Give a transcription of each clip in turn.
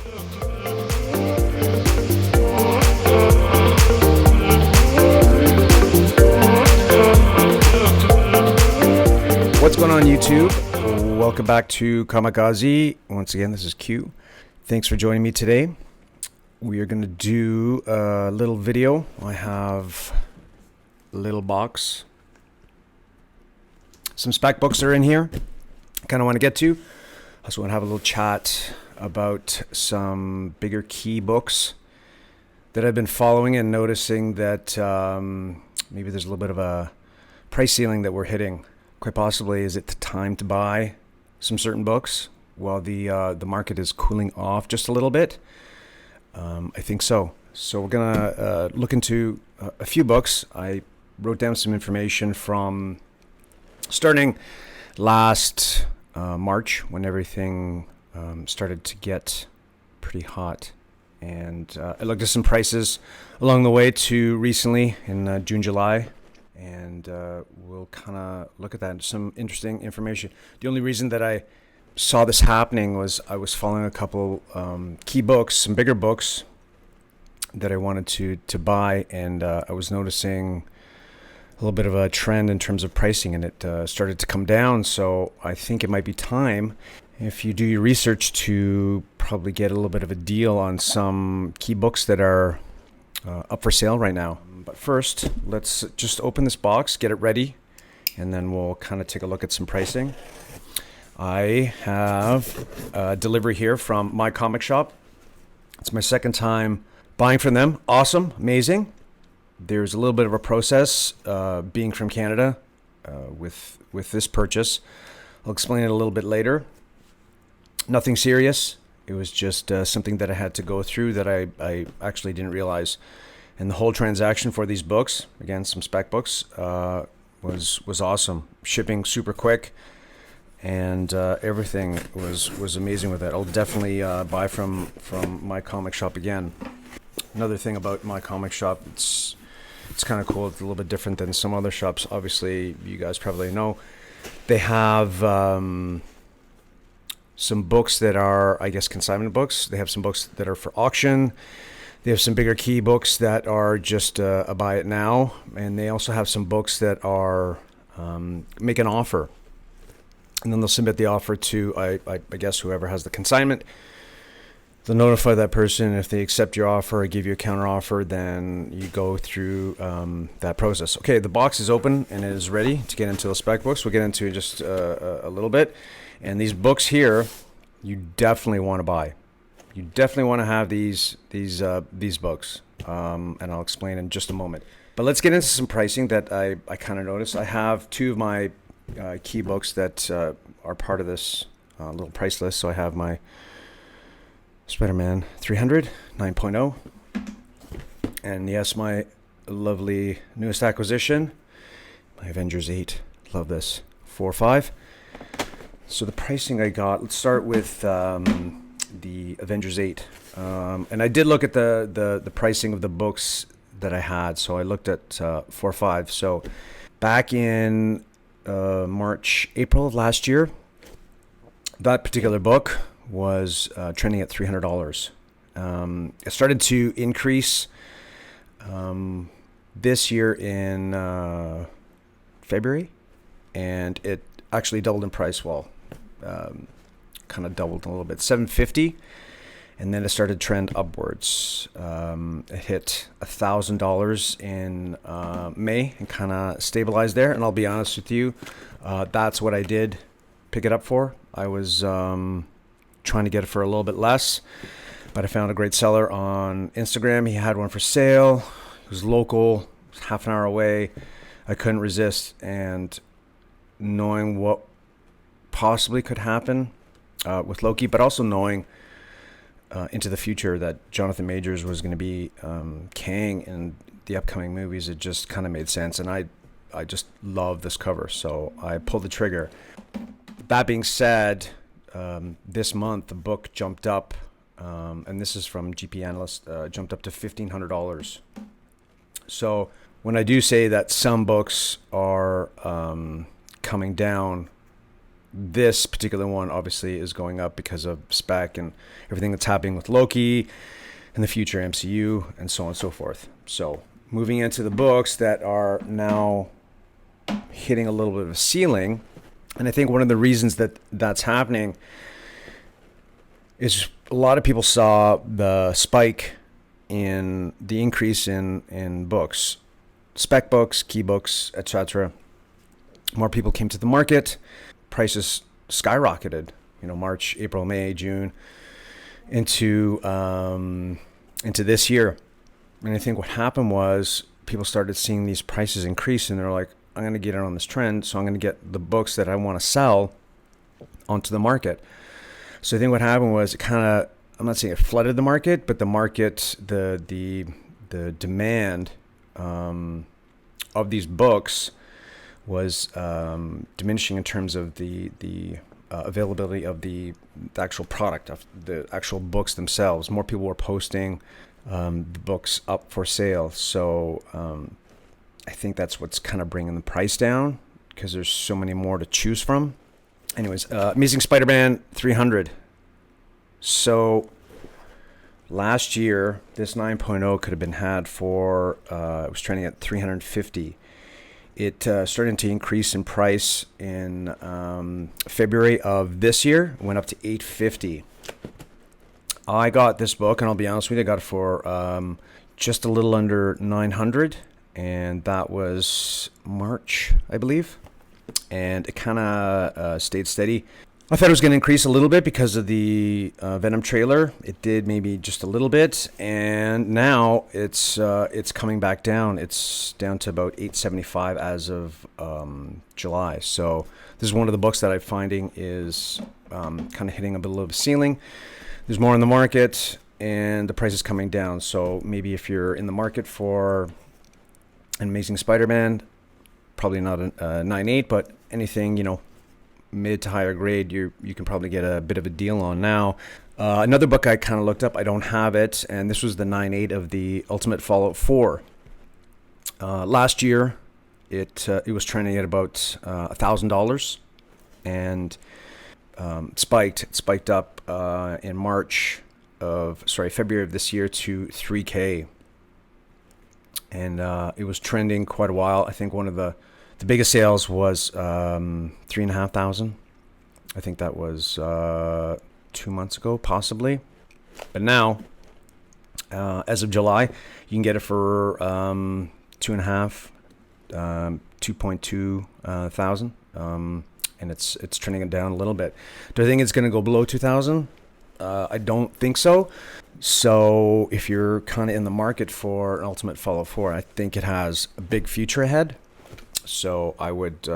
What's going on, YouTube? Welcome back to Kamikaze. Once again, this is Q. Thanks for joining me today. We are going to do a little video. I have a little box. Some spec books are in here. I kind of want to get to. I also want to have a little chat about some bigger key books that I've been following and noticing that maybe there's a little bit of a price ceiling that we're hitting. Quite possibly, is it time to buy some certain books while the market is cooling off just a little bit? I think so. So we're gonna look into a few books. I wrote down some information from starting last March when everything started to get pretty hot, and I looked at some prices along the way to recently in June, July. And we'll kind of look at that. Some interesting information. The only reason that I saw this happening was I was following a couple key books, some bigger books that I wanted to buy, and I was noticing a little bit of a trend in terms of pricing, and it started to come down. So I think it might be time, if you do your research, to probably get a little bit of a deal on some key books that are up for sale right now. But first, let's just open this box, get it ready, and then we'll kind of take a look at some pricing. I have a delivery here from My Comic Shop. It's my second time buying from them. Awesome, amazing. There's a little bit of a process being from Canada with this purchase. I'll explain it a little bit later. Nothing serious. It was just something that I had to go through that I actually didn't realize. And the whole transaction for these books, again, some spec books, was awesome. Shipping super quick, and everything was amazing with it. I'll definitely buy from My Comic Shop again. Another thing about My Comic Shop, it's kind of cool. It's a little bit different than some other shops. Obviously, you guys probably know. They have some books that are, I guess, consignment books. They have some books that are for auction. They have some bigger key books that are just a buy it now. And they also have some books that are make an offer. And then they'll submit the offer to, I guess, whoever has the consignment. They'll notify that person. If they accept your offer or give you a counter offer, then you go through that process. Okay, the box is open and it is ready to get into the spec books. We'll get into just a little bit. And these books here, you definitely want to buy. You definitely want to have these books, and I'll explain in just a moment. But let's get into some pricing that I kind of noticed. I have two of my key books that are part of this little price list. So I have my Spider-Man 300 9.0, and yes, my lovely newest acquisition, my Avengers 8. Love this 4.5. So the pricing I got. Let's start with the Avengers 8, and I did look at the pricing of the books that I had. So I looked at 4.5. So back in April of last year, that particular book was trending at $300. It started to increase this year in February, and it actually doubled in price. Well, kind of doubled a little bit, $750, and then it started to trend upwards. It hit $1,000 in May and kind of stabilized there. And I'll be honest with you, that's what I did pick it up for. I was trying to get it for a little bit less, but I found a great seller on Instagram. He had one for sale. It was local, half an hour away. I couldn't resist, and knowing what possibly could happen with Loki, but also knowing into the future that Jonathan Majors was going to be Kang in the upcoming movies, it just kind of made sense. And I just love this cover, so I pulled the trigger. That being said, this month the book jumped up, and this is from GP Analyst, jumped up to $1,500. So when I do say that some books are coming down, this particular one obviously is going up because of spec and everything that's happening with Loki and the future MCU and so on and so forth. So moving into the books that are now hitting a little bit of a ceiling, and I think one of the reasons that that's happening is a lot of people saw the spike in the increase in books, spec books, key books, etc. More people came to the market, prices skyrocketed, March, April, May, June, into this year. And I think what happened was people started seeing these prices increase, and they're like, I'm going to get in on this trend, so I'm going to get the books that I want to sell onto the market. So I think what happened was it kind of, I'm not saying it flooded the market, but the market, the demand of these books was diminishing in terms of the availability of the actual product, of the actual books themselves. More people were posting the books up for sale. So I think that's what's kind of bringing the price down, because there's so many more to choose from. Anyways, Amazing Spider-Man 300. So last year, this 9.0 could have been had for, it was trending at $350. It started to increase in price in February of this year. Went up to $850. I got this book, and I'll be honest with you, I got it for just a little under $900, and that was March, I believe. And it kind of stayed steady. I thought it was going to increase a little bit because of the Venom trailer. It did maybe just a little bit, and now it's coming back down. It's down to about $875 as of July. So this is one of the books that I'm finding is kind of hitting a bit of a ceiling. There's more in the market, and the price is coming down. So maybe if you're in the market for an Amazing Spider-Man, probably not a 9.8, but anything, mid to higher grade, you can probably get a bit of a deal on now. Another book I kind of looked up, I don't have it, and this was the 9.8 of the Ultimate Fallout 4. Last year, it was trending at about $1,000, and spiked up in February of this year to $3K, and it was trending quite a while. I think one of the biggest sales was $3,500. I think that was 2 months ago, possibly. But now, as of July, you can get it for $2,500, 2.2 thousand, and it's trending it down a little bit. Do I think it's going to go below 2,000? I don't think so. So if you're kind of in the market for an Ultimate Fallout 4, I think it has a big future ahead. So I would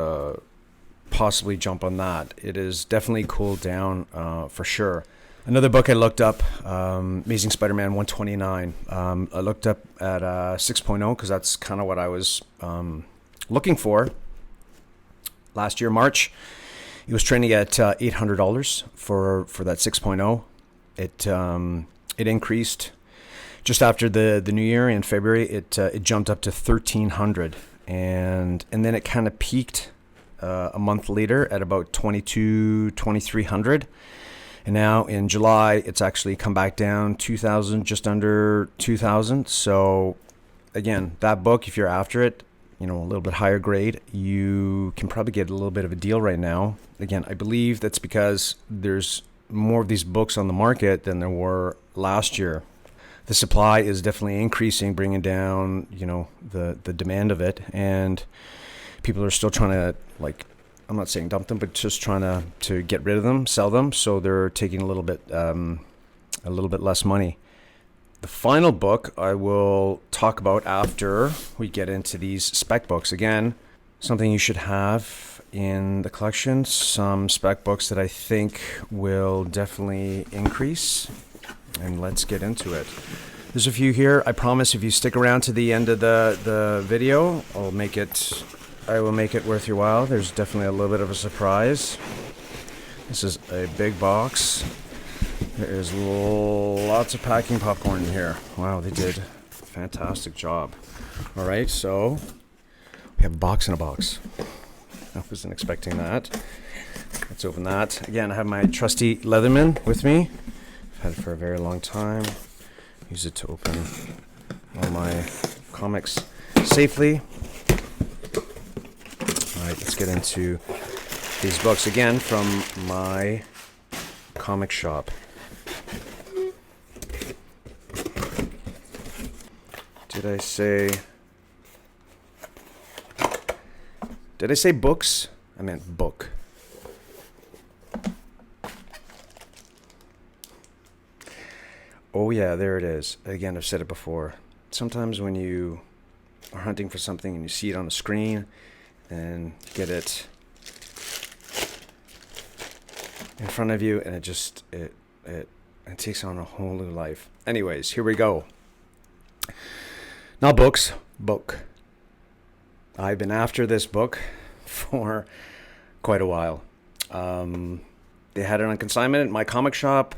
possibly jump on that. It is definitely cooled down for sure. Another book I looked up, Amazing Spider-Man 129. I looked up at 6.0 because that's kind of what I was looking for. Last year, March, it was trending at $800 for that 6.0. It increased just after the new year in February. It jumped up to $1,300, and then it kind of peaked a month later at about $2,300. And now in July, it's actually come back down 2,000, just under 2,000. So again, that book, if you're after it, a little bit higher grade, you can probably get a little bit of a deal right now. Again, I believe that's because there's more of these books on the market than there were last year. The supply is definitely increasing, bringing down, the demand of it, and people are still trying to, I'm not saying dump them, but just trying to get rid of them, sell them, so they're taking a little bit less money. The final book I will talk about after we get into these spec books. Again, something you should have in the collection, some spec books that I think will definitely increase. And let's get into it. There's a few here. I promise if you stick around to the end of the video, I will make it worth your while. There's definitely a little bit of a surprise. This is a big box. There is lots of packing popcorn in here. Wow, they did a fantastic job. All right, so we have a box in a box. I wasn't expecting that. Let's open that. Again, I have my trusty Leatherman with me. I've had it for a very long time. Use it to open all my comics safely. All right, let's get into these books again from my comic shop. Did I say books? I meant book. Oh yeah, there it is. Again, I've said it before. Sometimes when you are hunting for something and you see it on the screen and get it in front of you and it takes on a whole new life. Anyways, here we go. Not books, book. I've been after this book for quite a while. They had it on consignment at my comic shop.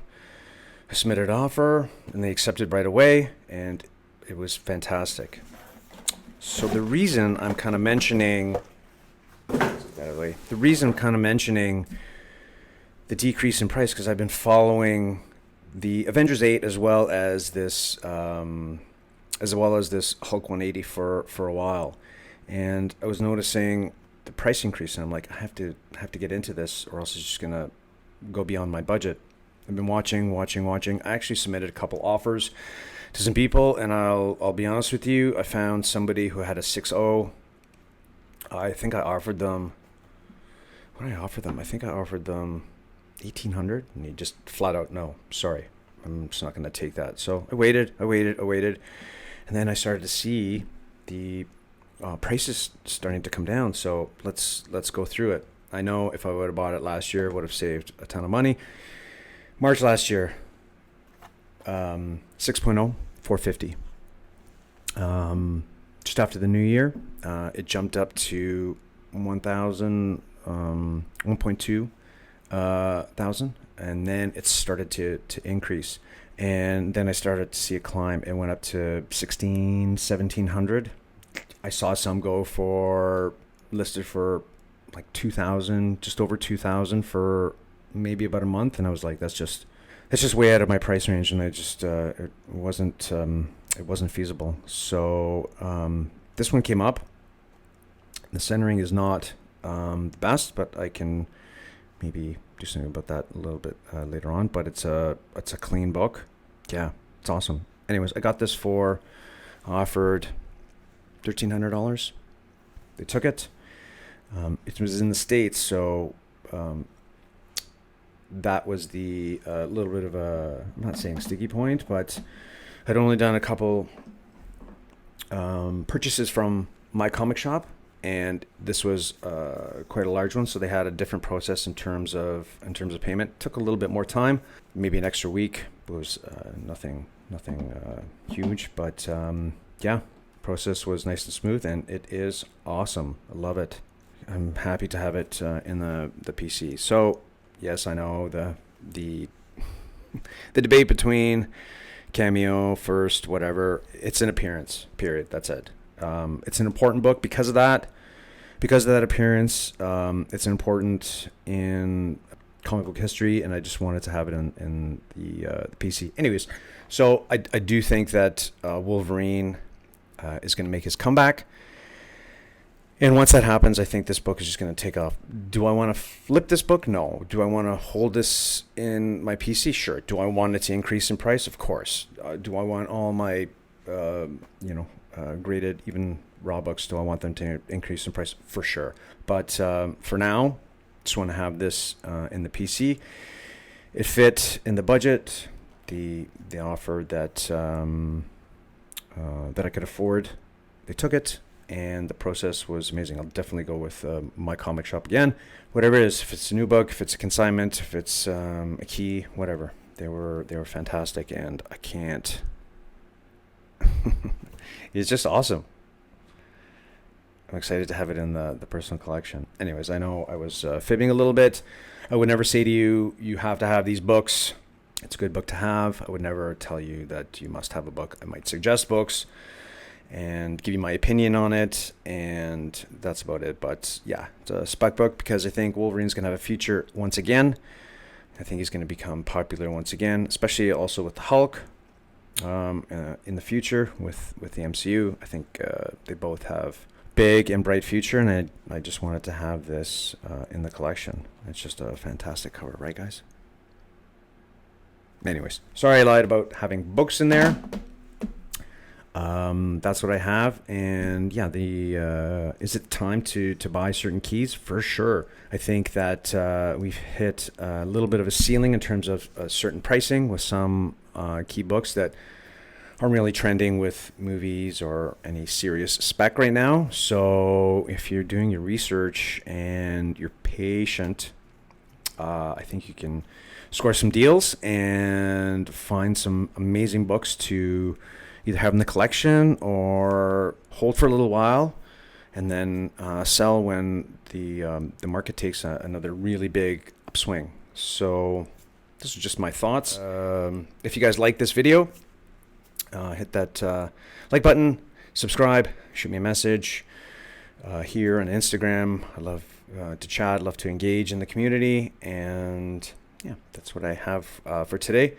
I submitted an offer and they accepted right away, and it was fantastic. So the reason I'm kind of mentioning the decrease in price, because I've been following the Avengers 8 as well as this Hulk 180 for a while, and I was noticing the price increase, and I'm like, I have to get into this, or else it's just gonna go beyond my budget. I've been watching. I actually submitted a couple offers to some people, and I'll be honest with you, I found somebody who had a 6.0. I think I offered them. What did I offer them? I think I offered them $1,800, and he just flat out, no, sorry, I'm just not going to take that. So I waited, and then I started to see the prices starting to come down. So let's go through it. I know if I would have bought it last year, I would have saved a ton of money. March last year, 6.0, $450. Just after the new year, it jumped up to 1.2 thousand, and then it started to increase, and then I started to see it climb. It went up to 1,700. I saw some go for listed for like 2,000, just over 2,000 for maybe about a month, and I was like, that's just way out of my price range, and I just it wasn't feasible. So this one came up. The centering is not the best, but I can maybe do something about that a little bit later on. But it's a clean book. Yeah, it's awesome. Anyways, I got this offered $1,300. They took it. It was in the States, so that was the little bit of a, I'm not saying sticky point, but I'd only done a couple purchases from my comic shop, and this was quite a large one, so they had a different process in terms of payment. It took a little bit more time, maybe an extra week. It was nothing huge, but yeah, process was nice and smooth, and it is awesome. I love it. I'm happy to have it in the PC. So yes, I know the debate between Cameo first, whatever. It's an appearance, period. That's it. It's an important book because of that appearance. It's important in comic book history, and I just wanted to have it in the PC. Anyways, so I do think that Wolverine is going to make his comeback. And once that happens, I think this book is just going to take off. Do I want to flip this book? No. Do I want to hold this in my PC? Sure. Do I want it to increase in price? Of course. Do I want all my, graded, even raw books, do I want them to increase in price? For sure. But for now, just want to have this in the PC. It fit in the budget, the offer that I could afford. They took it. And the process was amazing. I'll definitely go with my comic shop again. Whatever it is, if it's a new book, if it's a consignment, if it's a key, whatever. They were fantastic, and I can't. It's just awesome. I'm excited to have it in the personal collection. Anyways, I know I was fibbing a little bit. I would never say to you, you have to have these books. It's a good book to have. I would never tell you that you must have a book. I might suggest books. and give you my opinion on it, and that's about it. But yeah, it's a spec book because I think Wolverine's going to have a future once again. I think he's going to become popular once again, especially also with the Hulk in the future with the MCU. I think they both have big and bright future, and I just wanted to have this in the collection. It's just a fantastic cover, right, guys? Anyways, sorry I lied about having books in there. That's what I have, and yeah, is it time to buy certain keys? For sure. I think that we've hit a little bit of a ceiling in terms of certain pricing with some key books that aren't really trending with movies or any serious spec right now. So if you're doing your research and you're patient, I think you can score some deals and find some amazing books to either have in the collection or hold for a little while and then sell when the market takes another really big upswing. So this is just my thoughts. If you guys like this video, hit that like button, subscribe, shoot me a message here on Instagram. I love to chat, love to engage in the community, and yeah, that's what I have for today.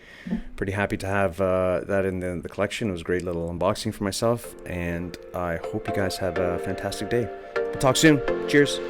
Pretty happy to have that in the collection. It was a great little unboxing for myself, and I hope you guys have a fantastic day. We'll talk soon. Cheers.